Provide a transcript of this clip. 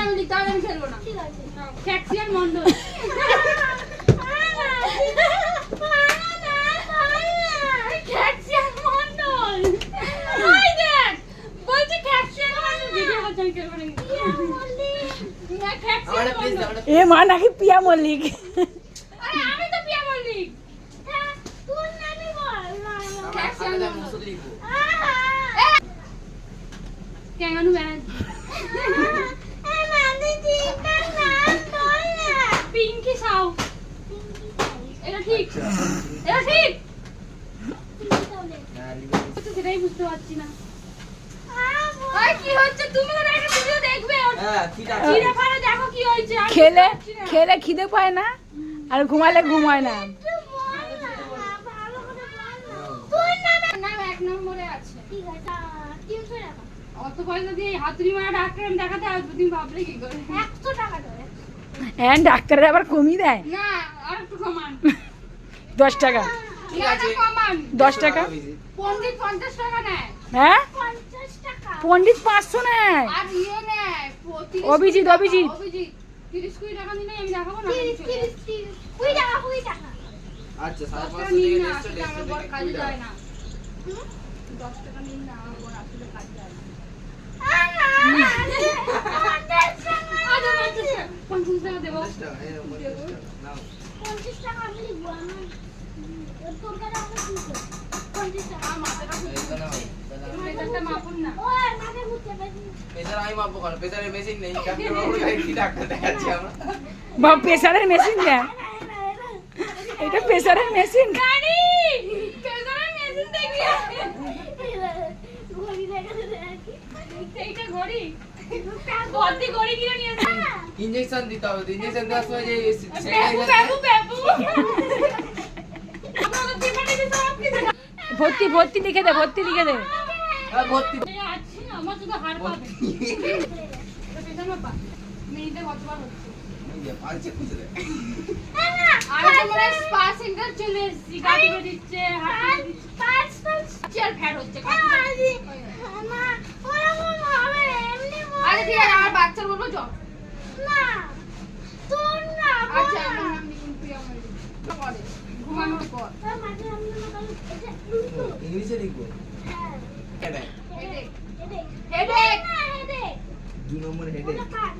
আমি লিখতে হবে, আমি খেলবো না। ঠিক আছে ক্যাক্সিয়ান মন্ডল। ক্যাক্সিয়ান মন্ডল ওই দেখ বলছে ক্যাক্সিয়ান মন্ডল ভিডিও করতে আমি খেলবো না। না ক্যাক্সিয়ান মন্ডল এ মা নাকি পিয়া মল্লিক। আরে আমি তো পিয়া মল্লিক। তোর নামই বল ক্যাক্সিয়ান আমরা মন্ডল মুসুদ লিখবো। কেঙ্গানু ব্যানার্জি। পিঙ্কি সাউ। এটা ঠিক, এটা ঠিক। হ্যাঁ, লিখবো। তো সেটাই বুঝতে পারছি না। ওই কি হচ্ছে? তুমি তো একটা ভিডিও দেখবে। হ্যাঁ, ঠিক আছে। চিড়ে ফাড়ে দেখো কি হয়েছে। আমি খেলে বুঝতে পারছি না। খেলে খিদে পায় না আর ঘুমালে ঘুম হয় না। নাম এক নম্বরে আছে। ঠিক আছে 300 টাকা অত পয়সা দিয়ে এই হাতুড়ি মারা ডাক্তার আমি দেখাতে আসবো, তুমি ভাবলে কি করে? 100 টাকা দেবে হ্যাঁ ডাক্তাররা আবার কমিয়ে দেয় না আর একটু কমান। 10 টাকা। ঠিক না, আছে। না, কমান। 10 টাকা। পণ্ডিত 50 টাকা নেয় হ্যাঁ 50 টাকা পণ্ডিত 500 নেয়। আর ইয়ে নেয় 30 অভিজিৎ, টাকা। অভিজিৎ। অভিজিৎ 30-20 টাকা নিলে আমি দেখাবো না। 30 টাকা 20 টাকা আচ্ছা, 10 টাকা 550 নিন থেকে না, নেক্সট আসলে আমার বর নেক্সট কাজে কুড়ি যায় টাকা। না। 10 টাকা নিন না, আমার বর আসলে কাজে যায় না। আচ্ছা, 50 টাকা দেবো। 50 টাকা, এই নাও, 50 টাকা, নাও। 50 টাকা আমি লিখবো আমার তোর কাছে আমার 50 টাকা আমার মাথাটা এই ঘুরছে। তো নাও, দাদা। প্রেসারটা মাপুন না। ও মাকে ঘুরতে পারি প্রেসার আমি মাপবো কেন? প্রেসারের মেশিন নেই। ডাক্তারবাবুর কাছে কি ডাক্তার দেখাচ্ছি আমরা? বাবা প্রেসারের মেশিন দেয়। এটা প্রেসারের মেশিন। গাড়ি! প্রেসারের মেশিন দেখবি? ঘড়ি দেখা দে এইটা ঘড়ি? ভর্তি ঘড়ি কিনে নিয়ে এসেছি। ইনজেকশন দিতে হবে। ইনজেকশন দেওয়ার সময় যে ব্যাবু, ব্যাবু, ব্যাবু। আপনাদের টিফিনে সব কিছু ভর্তি ভর্তি লিখে দে, ভর্তি লিখে দে। ভর্তি আছে, আমার শুধু হাড় পাবে। এটা প্রেসার মাপা? মিনিটে কতবার হচ্ছে? পাঁচে খুঁজে দে। আমি তো মনে হয় স্পা সেন্টার চলে এসেছি। গাড়ি করে দিচ্ছে, হাত করে দিচ্ছে। চেয়ার ফ্যাট হচ্ছে। আরে ঠিক আছে, আমার বাচ্চার বলবো চল। আচ্ছা, আমার নাম লিখুন প্রিয়া মল্লিক। পরে, ঘুমানোর পর। ইংলিশে লিখবো। কেন? হেডেক। Headache headache. হেডেক 2 নম্বর হেডে। ওটা কাট